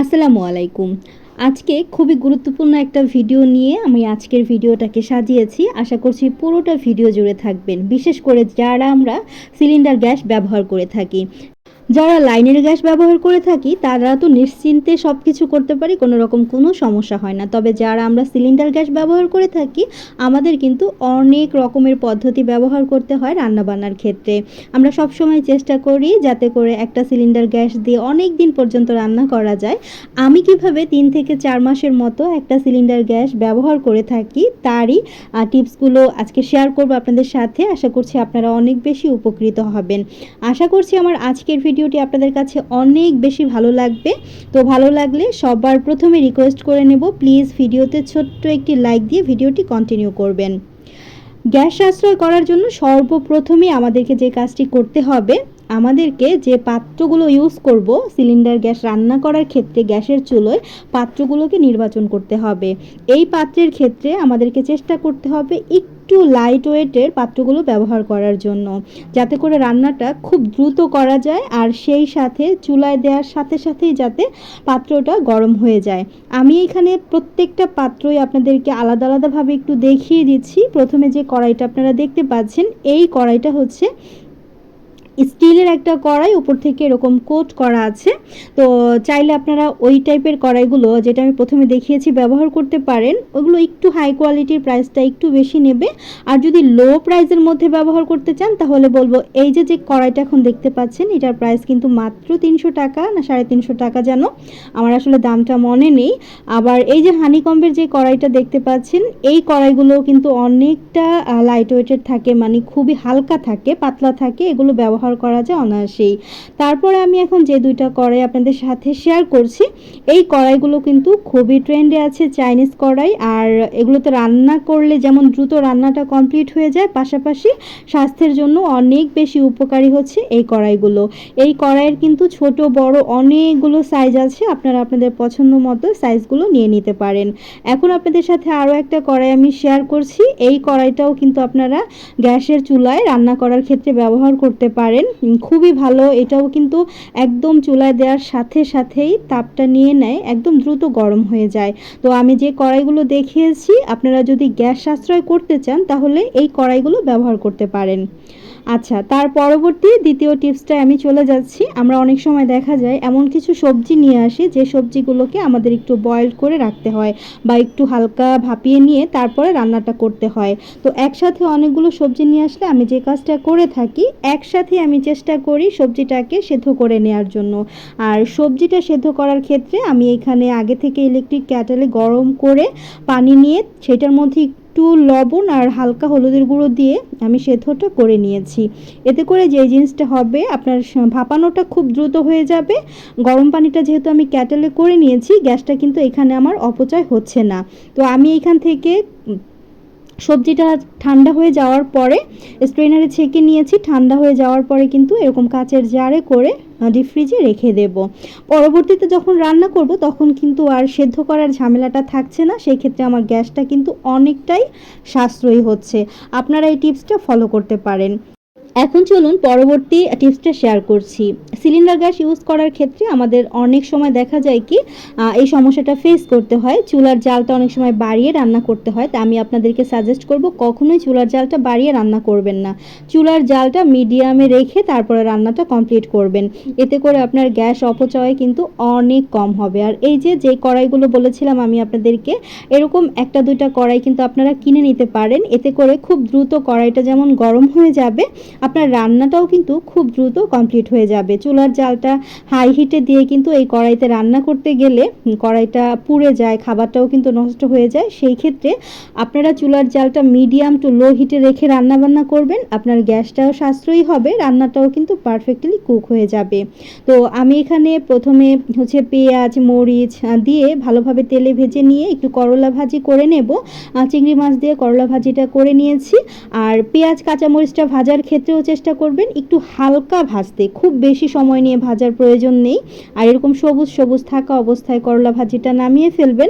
আসসালামু আলাইকুম। আজকে খুবই গুরুত্বপূর্ণ একটা ভিডিও নিয়ে আমি আজকের ভিডিওটাকে সাজিয়েছি। আশা করছি পুরোটা ভিডিও জুড়ে থাকবেন। বিশেষ করে যারা আমরা সিলিন্ডার গ্যাস ব্যবহার করে থাকি। যারা লাইনের গ্যাস ব্যবহার করে থাকি তারা তো নিশ্চিন্তে সব কিছু করতে পারি, কোনো রকম কোনো সমস্যা হয় না। তবে যারা আমরা সিলিন্ডার গ্যাস ব্যবহার করে থাকি আমাদের কিন্তু অনেক রকমের পদ্ধতি ব্যবহার করতে হয় রান্নাবান্নার ক্ষেত্রে। আমরা সবসময় চেষ্টা করি যাতে করে একটা সিলিন্ডার গ্যাস দিয়ে অনেক দিন পর্যন্ত রান্না করা যায়। আমি কিভাবে 3 থেকে 4 মাসের মতো একটা সিলিন্ডার গ্যাস ব্যবহার করে থাকি তারই টিপসগুলো আজকে শেয়ার করব আপনাদের সাথে। আশা করছি আপনারা অনেক বেশি উপকৃত হবেন। আশা করছি আমার আজকের ভিডিওটি আপনাদের কাছে অনেক বেশি ভালো লাগবে। তো ভালো লাগলে সবার প্রথমে রিকোয়েস্ট করে নেব, প্লিজ ভিডিওতে ছোট্ট একটি লাইক দিয়ে ভিডিওটি কন্টিনিউ করবেন। গ্যাস সাশ্রয় করার জন্য সর্বপ্রথমে আমাদেরকে যে কাজটি করতে হবে, আমাদেরকে যে পাত্রগুলো ইউজ করব সিলিন্ডার গ্যাস রান্না করার ক্ষেত্রে গ্যাসের চুলোয় পাত্রগুলোকে নির্বাচন করতে হবে। এই পাত্রের ক্ষেত্রে আমাদেরকে চেষ্টা করতে হবে একটু লাইট ওয়েটের পাত্রগুলো ব্যবহার করার জন্য, যাতে করে রান্নাটা খুব দ্রুত করা যায় আর সেই সাথে চুলায় দেওয়ার সাথে সাথেই যাতে পাত্রটা গরম হয়ে যায়। আমি এখানে প্রত্যেকটা পাত্রই আপনাদেরকে আলাদা আলাদাভাবে একটু দেখিয়ে দিচ্ছি। প্রথমে যে কড়াইটা আপনারা দেখতে পাচ্ছেন, এই কড়াইটা হচ্ছে স্টিলের একটা কড়াই, উপর থেকে এরকম কোট করা আছে। তো চাইলে আপনারা ওই টাইপের কড়াইগুলো যেটা আমি প্রথমে দেখিয়েছি ব্যবহার করতে পারেন। ওগুলো একটু হাই কোয়ালিটির, প্রাইসটা একটু বেশি নেবে। আর যদি লো প্রাইসের মধ্যে ব্যবহার করতে চান তাহলে বলবো এই যে কড়াইটা এখন দেখতে পাচ্ছেন এটার প্রাইস কিন্তু মাত্র 300 টাকা না 350 টাকা যেন, আমার আসলে দামটা মনে নেই। আবার এই যে হানিকম্বের যে কড়াইটা দেখতে পাচ্ছেন, এই কড়াইগুলো কিন্তু অনেকটা লাইট ওয়েটের থাকে, মানে খুবই হালকা থাকে, পাতলা থাকে, এগুলো ব্যবহার করা যায় অনায়াসেই। তারপরে আমি এখন যে দুইটা কড়াই আপনাদের সাথে শেয়ার করছি, এই কড়াইগুলো কিন্তু খুবই ট্রেন্ডে আছে, চাইনিজ কড়াই। আর এগুলোতে রান্না করলে যেমন দ্রুত রান্নাটা কমপ্লিট হয়ে যায়, পাশাপাশি স্বাস্থ্যের জন্য অনেক বেশি উপকারী হচ্ছে এই কড়াইগুলো। এই কড়াইয়ের কিন্তু ছোট বড় অনেকগুলো সাইজ আছে, আপনারা আপনাদের পছন্দ মতো সাইজগুলো নিয়ে নিতে পারেন। এখন আপনাদের সাথে আরও একটা কড়াই আমি শেয়ার করছি। এই কড়াইটাও কিন্তু আপনারা গ্যাসের চুলায় রান্না করার ক্ষেত্রে ব্যবহার করতে পারেন, খুবই ভালো। এটাও কিন্তু একদম চুলায় দেওয়ার সাথে সাথেই তাপটা নিয়ে নেয়, একদম দ্রুত গরম হয়ে যায়। তো আমি যে কড়াইগুলো দেখিয়েছি আপনারা যদি গ্যাস সাশ্রয় করতে চান তাহলে এই কড়াইগুলো ব্যবহার করতে পারেন। আচ্ছা, তার পরবর্তী দ্বিতীয় টিপসটায় আমি চলে যাচ্ছি। আমরা অনেক সময় দেখা যায় এমন কিছু সবজি নিয়ে আসি যে সবজিগুলোকে আমাদের একটু বয়েল করে রাখতে হয় বা একটু হালকা ভাপিয়ে নিয়ে তারপরে রান্নাটা করতে হয়। তো একসাথে অনেকগুলো সবজি নিয়ে আসলে আমি যে কাজটা করে থাকি, একসাথে আমি চেষ্টা করি সবজিটাকে সেদ্ধ করে নেওয়ার জন্য। আর সবজিটা সেদ্ধ করার ক্ষেত্রে আমি এখানে আগে থেকে ইলেকট্রিক ক্যাটেলে গরম করে পানি নিয়ে সেটার মধ্যে একটু লবণ আর হালকা হলুদের গুঁড়ো দিয়ে আমি সেদ্ধটা করে নিয়েছি। এতে করে যে জিনিসটা হবে, আপনার ভাপানোটা খুব দ্রুত হয়ে যাবে। গরম পানিটা যেহেতু আমি ক্যাটেলে করে নিয়েছি, গ্যাসটা কিন্তু এখানে আমার অপচয় হচ্ছে না। তো আমি এখান থেকে সবজিটা ঠান্ডা হয়ে যাওয়ার পরে স্ট্রেনারে ছেঁকে নিয়েছি। ঠান্ডা হয়ে যাওয়ার পরে কিন্তু এরকম কাচের জারে করে ডিপ ফ্রিজে রেখে দেব। পরবর্তীতে যখন রান্না করব তখন কিন্তু আর সেদ্ধ করার ঝামেলাটা থাকছে না, সেই ক্ষেত্রে আমার গ্যাসটা কিন্তু অনেকটাই সাশ্রয়ী হচ্ছে। আপনারা এই টিপসটা ফলো করতে পারেন। এখন চলুন পরবর্তী টিপসটা শেয়ার করছি। সিলিন্ডার গ্যাস ইউজ করার ক্ষেত্রে আমাদের অনেক সময় দেখা যায় কি এই সমস্যাটা ফেস করতে হয়, চুলার জালটা অনেক সময় বাড়িয়ে রান্না করতে হয়। তা আমি আপনাদেরকে সাজেস্ট করব কখনোই চুলার জালটা বাড়িয়ে রান্না করবেন না। চুলার জালটা মিডিয়ামে রেখে তারপরে রান্নাটা কমপ্লিট করবেন। এতে করে আপনার গ্যাস অপচয় কিন্তু অনেক কম হবে। আর এই যে কড়াইগুলো বলেছিলাম আমি আপনাদেরকে, এরকম একটা দুইটা কড়াই কিন্তু আপনারা কিনে নিতে পারেন। এতে করে খুব দ্রুত কড়াইটা যেমন গরম হয়ে যাবে, আপনার রান্নাটাও কিন্তু খুব দ্রুত কমপ্লিট হয়ে যাবে। চুলার জালটা হাই হিটে দিয়ে কিন্তু এই কড়াইতে রান্না করতে গেলে কড়াইটা পুড়ে যায়, খাবারটাও কিন্তু নষ্ট হয়ে যায়। সেই ক্ষেত্রে আপনারা চুলার জালটা মিডিয়াম টু লো হিটে রেখে রান্না বান্না করবেন, আপনার গ্যাসটাও সাশ্রয়ী হবে, রান্নাটাও কিন্তু পারফেক্টলি কুক হয়ে যাবে। তো আমি এখানে প্রথমে হচ্ছে পেঁয়াজ মরিচ দিয়ে ভালোভাবে তেলে ভেজে নিয়ে একটু করলা ভাজি করে নেব। চিংড়ি মাছ দিয়ে করলা ভাজিটা করে নিয়েছি। আর পেঁয়াজ কাঁচামরিচটা ভাজার ক্ষেত্রে ক্ষেত্রেও চেষ্টা করবেন একটু হালকা ভাজতে, খুব বেশি সময় নিয়ে ভাজার প্রয়োজন নেই। আর এরকম সবুজ সবুজ থাকা অবস্থায় করলা ভাজিটা নামিয়ে ফেলবেন।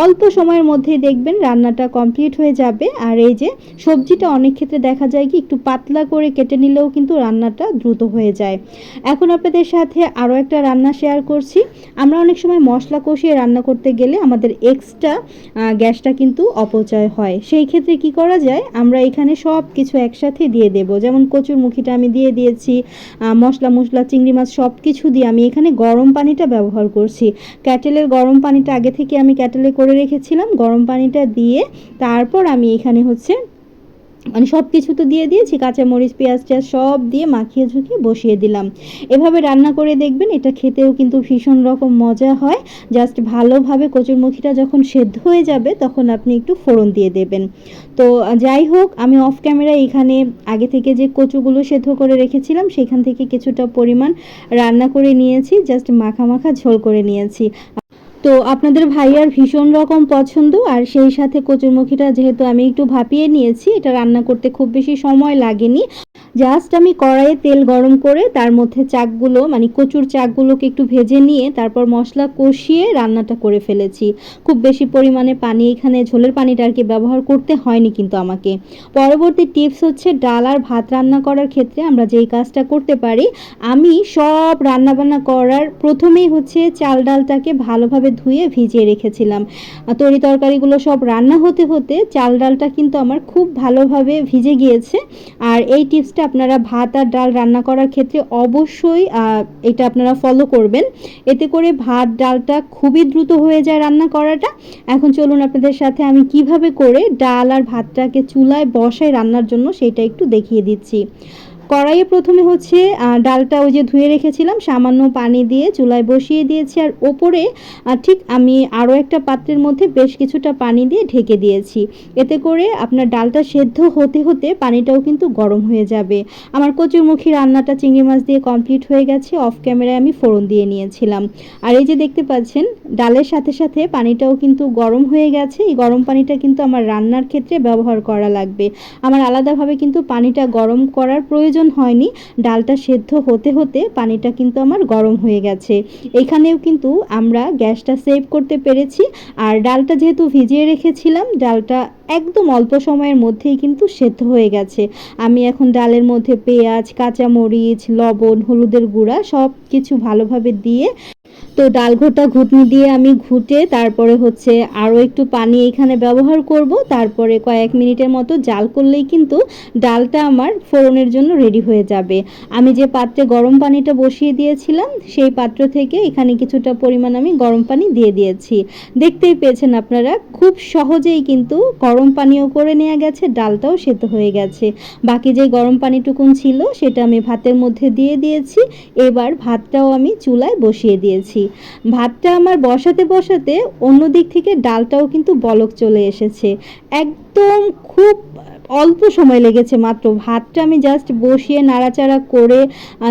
অল্প সময়ের মধ্যেই দেখবেন রান্নাটা কমপ্লিট হয়ে যাবে। আর এই যে সবজিটা অনেক ক্ষেত্রে দেখা যায় কি একটু পাতলা করে কেটে নিলেও কিন্তু রান্নাটা দ্রুত হয়ে যায়। এখন আপনাদের সাথে আরও একটা রান্না শেয়ার করছি। আমরা অনেক সময় মশলা কষিয়ে রান্না করতে গেলে আমাদের এক্সট্রা গ্যাসটা কিন্তু অপচয় হয়। সেই ক্ষেত্রে কি করা যায়, আমরা এখানে সব কিছু একসাথে দিয়ে দেব। যেমন কচুরমুখিটা আমি দিয়ে দিয়েছি, মশলা চিংড়ি মাছ সব কিছু দিয়ে আমি এখানে গরম পানিটা ব্যবহার করছি। ক্যাটেলের গরম পানিটা আগে থেকে আমি ক্যাটেলে করে রেখেছিলাম। গরম পানিটা দিয়ে তারপর আমি এখানে হচ্ছে মানে সব কিছু তো দিয়ে দিয়েছি, কাঁচামরিচ পেঁয়াজ টেয়াজ সব দিয়ে মাখিয়ে ঝুঁকিয়ে বসিয়ে দিলাম। এভাবে রান্না করে দেখবেন, এটা খেতেও কিন্তু ভীষণ রকম মজা হয়। জাস্ট ভালোভাবে কচুরমুখিটা যখন সেদ্ধ হয়ে যাবে তখন আপনি একটু ফোড়ন দিয়ে দেবেন। তো যাই হোক, আমি অফ ক্যামেরায় এখানে আগে থেকে যে কচুগুলো সেদ্ধ করে রেখেছিলাম সেখান থেকে কিছুটা পরিমাণ রান্না করে নিয়েছি, জাস্ট মাখা মাখা ঝোল করে নিয়েছি। তো আপনাদের ভাইয়ার ভীষণ রকম পছন্দ। আর সেই সাথে কচুরমুখিটা যেহেতু আমি একটু ভাপিয়ে নিয়েছি, এটা রান্না করতে খুব বেশি সময় লাগেনি। জাস্ট আমি কড়াইয়ে তেল গরম করে তার মধ্যে চাকগুলো মানে কচুর চাকগুলোকে একটু ভেজে নিয়ে তারপর মশলা কষিয়ে রান্নাটা করে ফেলেছি। খুব বেশি পরিমাণে পানি এখানে ঝোলের পানিটা আর কি ব্যবহার করতে হয়নি কিন্তু আমাকে। পরবর্তী টিপস হচ্ছে ডাল আর ভাত রান্না করার ক্ষেত্রে আমরা যেই কাজটা করতে পারি, আমি সব রান্নাবান্না করার প্রথমেই হচ্ছে চাল ডালটাকে ভালোভাবে ধুয়ে ভিজিয়ে রেখেছিলাম। তরি তরকারিগুলো সব রান্না হতে হতে চাল ডালটা কিন্তু আমার খুব ভালোভাবে ভিজে গিয়েছে। আর এই টিপসটা আপনারা ভাত আর ডাল রান্না করার ক্ষেত্রে অবশ্যই এটা আপনারা ফলো করবেন। এতে করে ভাত ডালটা খুবই দ্রুত হয়ে যায় রান্না করাটা। এখন চলুন আপনাদের সাথে আমি কিভাবে করে ডাল আর ভাতটাকে চুলায় বসাই রান্নার জন্য সেটা একটু দেখিয়ে দিচ্ছি। কড়াইয়ে প্রথমে হচ্ছে ডালটা ওই যে ধুয়ে রেখেছিলাম সামান্য পানি দিয়ে চুলায় বসিয়ে দিয়েছি। আর ওপরে ঠিক আমি আরও একটা পাত্রের মধ্যে বেশ কিছুটা পানি দিয়ে ঢেকে দিয়েছি। এতে করে আপনার ডালটা সেদ্ধ হতে হতে পানিটাও কিন্তু গরম হয়ে যাবে। আমার কচুরমুখী রান্নাটা চিংড়ি মাছ দিয়ে কমপ্লিট হয়ে গেছে। অফ ক্যামেরায় আমি ফোড়ন দিয়ে নিয়েছিলাম। আর এই যে দেখতে পাচ্ছেন ডালের সাথে সাথে পানিটাও কিন্তু গরম হয়ে গেছে। এই গরম পানিটা কিন্তু আমার রান্নার ক্ষেত্রে ব্যবহার করা লাগবে। আমার আলাদাভাবে কিন্তু পানিটা গরম করার প্রয়োজন হয়নি। ডালটা সেদ্ধ হতে হতে পানিটা কিন্তু আমার গরম হয়ে গেছে। এখানেও কিন্তু আমরা গ্যাসটা সেভ করতে পেরেছি। আর ডালটা যেহেতু ভিজিয়ে রেখেছিলাম, ডালটা একদম অল্প সময়ের মধ্যেই কিন্তু সেদ্ধ হয়ে গেছে। আমি এখন ডালের মধ্যে পেঁয়াজ, কাঁচামরিচ, লবণ, হলুদের গুঁড়া সব কিছু ভালোভাবে দিয়ে তো ডাল ঘোটা ঘুটনি দিয়ে আমি ঘুটে তারপরে হচ্ছে আরও একটু পানি এখানে ব্যবহার করব। তারপরে কয়েক মিনিটের মতো জাল করলেই কিন্তু ডালটা আমার ফোড়নের জন্য রেডি হয়ে যাবে। আমি যে পাত্রে গরম পানিটা বসিয়ে দিয়েছিলাম সেই পাত্র থেকে এখানে কিছুটা পরিমাণ আমি গরম পানি দিয়ে দিয়েছি। দেখতেই পেয়েছেন আপনারা, খুব সহজেই কিন্তু গরম পানিও করে নেওয়া গেছে, ডালটাও সেদ্ধ হয়ে গেছে। বাকি যে গরম পানিটুকুন ছিল সেটা আমি ভাতের মধ্যে দিয়ে দিয়েছি। এবার ভাতটাও আমি চুলায় বসিয়ে দিয়েছি। ভাতটা আমার বসাতে বসাতে অন্য দিক থেকে ডালটাও কিন্তু বলক চলে এসেছে। একদম খুব অল্প সময় লেগেছে মাত্র। ভাতটা আমি জাস্ট বসিয়ে নাড়াচাড়া করে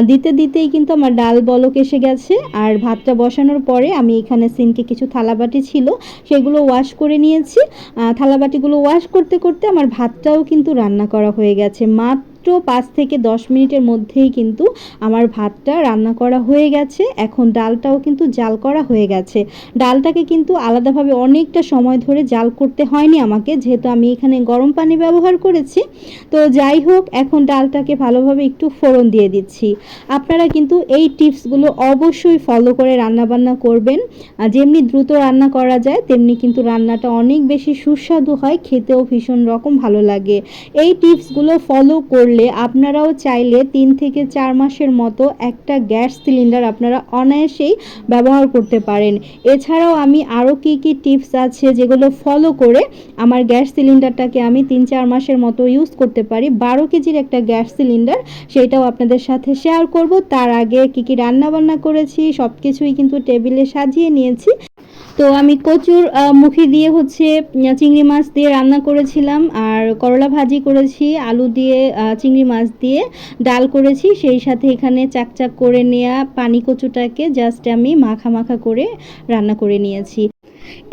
দিতে দিতেই কিন্তু আমার ডাল বলক এসে গেছে। আর ভাতটা বসানোর পরে আমি এখানে সিঙ্কে কিছু থালাবাটি ছিল সেগুলো ওয়াশ করে নিয়েছি। থালাবাটিগুলো ওয়াশ করতে করতে আমার ভাতটাও কিন্তু রান্না করা হয়ে গেছে। মাত্র 5 থেকে 10 মিনিটের মধ্যেই কিন্তু আমার ভাতটা রান্না করা হয়ে গেছে। এখন ডালটাও কিন্তু জাল করা হয়ে গেছে। ডালটাকে কিন্তু আলাদাভাবে অনেকটা সময় ধরে জাল করতে হয়নি আমাকে, যেহেতু আমি এখানে গরম পানি ব্যবহার করেছি। তো যাই হোক, এখন ডালটাকে ভালোভাবে একটু ফোড়ন দিয়ে দিচ্ছি। আপনারা কিন্তু এই টিপসগুলো অবশ্যই ফলো করে রান্নাবান্না করবেন। যেমনি দ্রুত রান্না করা যায় তেমনি কিন্তু রান্নাটা অনেক বেশি সুস্বাদু হয়, খেতেও ভীষণ রকম ভালো লাগে। এই টিপসগুলো ফলো করলে আপনারাও চাইলে 3 থেকে 4 মাসের মতো একটা গ্যাস সিলিন্ডার আপনারা অনায়াসেই ব্যবহার করতে পারেন। এছাড়াও আমি আরও কি টিপস আছে যেগুলো ফলো করে আমার গ্যাস সিলিন্ডারটাকে আমি 3-4 মাসের মতো ইউজ করতে পারি। 12 কেজির একটা গ্যাস সিলিন্ডার, সেটাও আপনাদের সাথে শেয়ার করব। তার আগে কি রান্না বান্না করেছি সব কিছুই কিন্তু টেবিলে সাজিয়ে নিয়েছি। তো আমি কচুর মুখি দিয়ে হচ্ছে চিংড়ি মাছ দিয়ে রান্না করেছিলাম, আর করলা ভাজি করেছি, আলু দিয়ে চিংড়ি মাছ দিয়ে ডাল করেছি। সেই সাথে এখানে চাকচাক করে নেওয়া পানি কচুটাকে জাস্ট আমি মাখা মাখা করে রান্না করে নিয়েছি।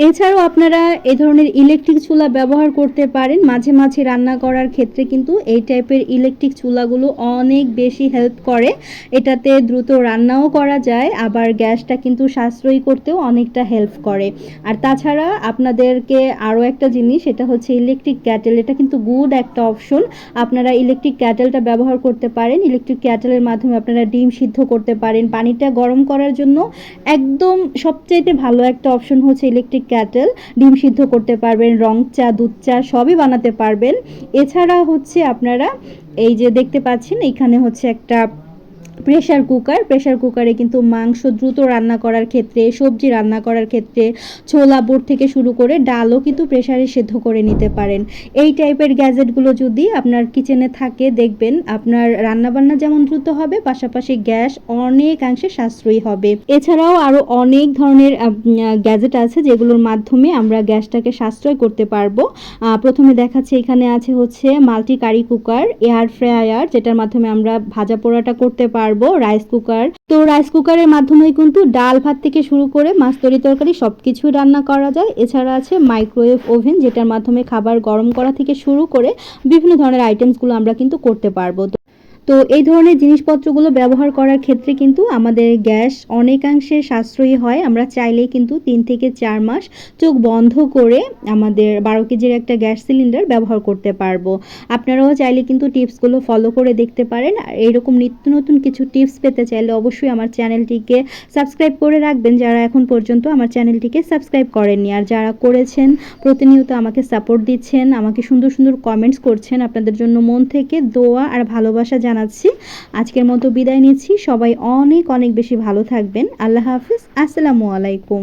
এছাড়াও আপনারা এই ধরনের ইলেকট্রিক চুলা ব্যবহার করতে পারেন। মাঝে মাঝে রান্না করার ক্ষেত্রে কিন্তু এই টাইপের ইলেকট্রিক চুলাগুলো অনেক বেশি হেল্প করে। এটাতে দ্রুত রান্নাও করা যায়, আবার গ্যাসটা কিন্তু সাশ্রয়ী করতেও অনেকটা হেল্প করে। আর তাছাড়া আপনাদেরকে আরও একটা জিনিস, সেটা হচ্ছে ইলেকট্রিক ক্যাটেল। এটা কিন্তু গুড একটা অপশন। আপনারা ইলেকট্রিক ক্যাটেলটা ব্যবহার করতে পারেন। ইলেকট্রিক ক্যাটেলের মাধ্যমে আপনারা ডিম সিদ্ধ করতে পারেন। পানিটা গরম করার জন্য একদম সবচাইতে ভালো একটা অপশন হচ্ছে ইলেকট্রিক ক্যাটেল। ডিম সিদ্ধ করতে পারবেন, রং চা, দুধ চা সবই বানাতে পারবেন। এছাড়া হচ্ছে আপনারা এই যে দেখতে পাচ্ছেন, এখানে হচ্ছে একটা প্রেসার কুকারে কিন্তু মাংস দ্রুত রান্না করার ক্ষেত্রে, সবজি রান্না করার ক্ষেত্রে, ছোলা বুট থেকে শুরু করে ডালও কিন্তু প্রেসারে সেদ্ধ করে নিতে পারেন। এই টাইপের গ্যাজেটগুলো যদি আপনার কিচেনে থাকে, দেখবেন আপনার রান্নাবান্না যেমন দ্রুত হবে, পাশাপাশি গ্যাস অনেকাংশে সাশ্রয়ী হবে। এছাড়াও আরও অনেক ধরনের গ্যাজেট আছে যেগুলোর মাধ্যমে আমরা গ্যাসটাকে সাশ্রয় করতে পারবো। প্রথমে দেখাচ্ছে, এখানে আছে হচ্ছে multi curry cooker, air fryer, যেটার মাধ্যমে আমরা ভাজা পোড়াটা করতে পারবো, রাইস কুকার। তো রাইস কুকারের মাধ্যমে কিন্তু ডাল ভাত থেকে শুরু করে মাছ তরকারি সবকিছু রান্না করা যায়। এছাড়া আছে মাইক্রোওয়েভ ওভেন, যেটার মাধ্যমে খাবার গরম করা থেকে শুরু করে বিভিন্ন ধরনের আইটেমসগুলো আমরা কিন্তু করতে পারবো। তো এই ধরনের জিনিসপত্রগুলো ব্যবহার করার ক্ষেত্রে কিন্তু আমাদের গ্যাস অনেকাংশে সাশ্রয়ী হয়। আমরা চাইলেই কিন্তু 3 থেকে 4 মাস চোখ বন্ধ করে আমাদের 12 কেজির একটা গ্যাস সিলিন্ডার ব্যবহার করতে পারবো। আপনারাও চাইলে কিন্তু টিপসগুলো ফলো করে দেখতে পারেন। আর এরকম নিত্য নতুন কিছু টিপস পেতে চাইলে অবশ্যই আমার চ্যানেলটিকে সাবস্ক্রাইব করে রাখবেন, যারা এখন পর্যন্ত আমার চ্যানেলটিকে সাবস্ক্রাইব করেননি। আর যারা করেছেন, প্রতিনিয়ত আমাকে সাপোর্ট দিচ্ছেন, আমাকে সুন্দর সুন্দর কমেন্টস করছেন, আপনাদের জন্য মন থেকে দোয়া আর ভালোবাসা জানাচ্ছি। আজকের মতো বিদায় নিচ্ছি। সবাই অনেক অনেক বেশি ভালো থাকবেন। আল্লাহ হাফিজ। আসসালামু আলাইকুম।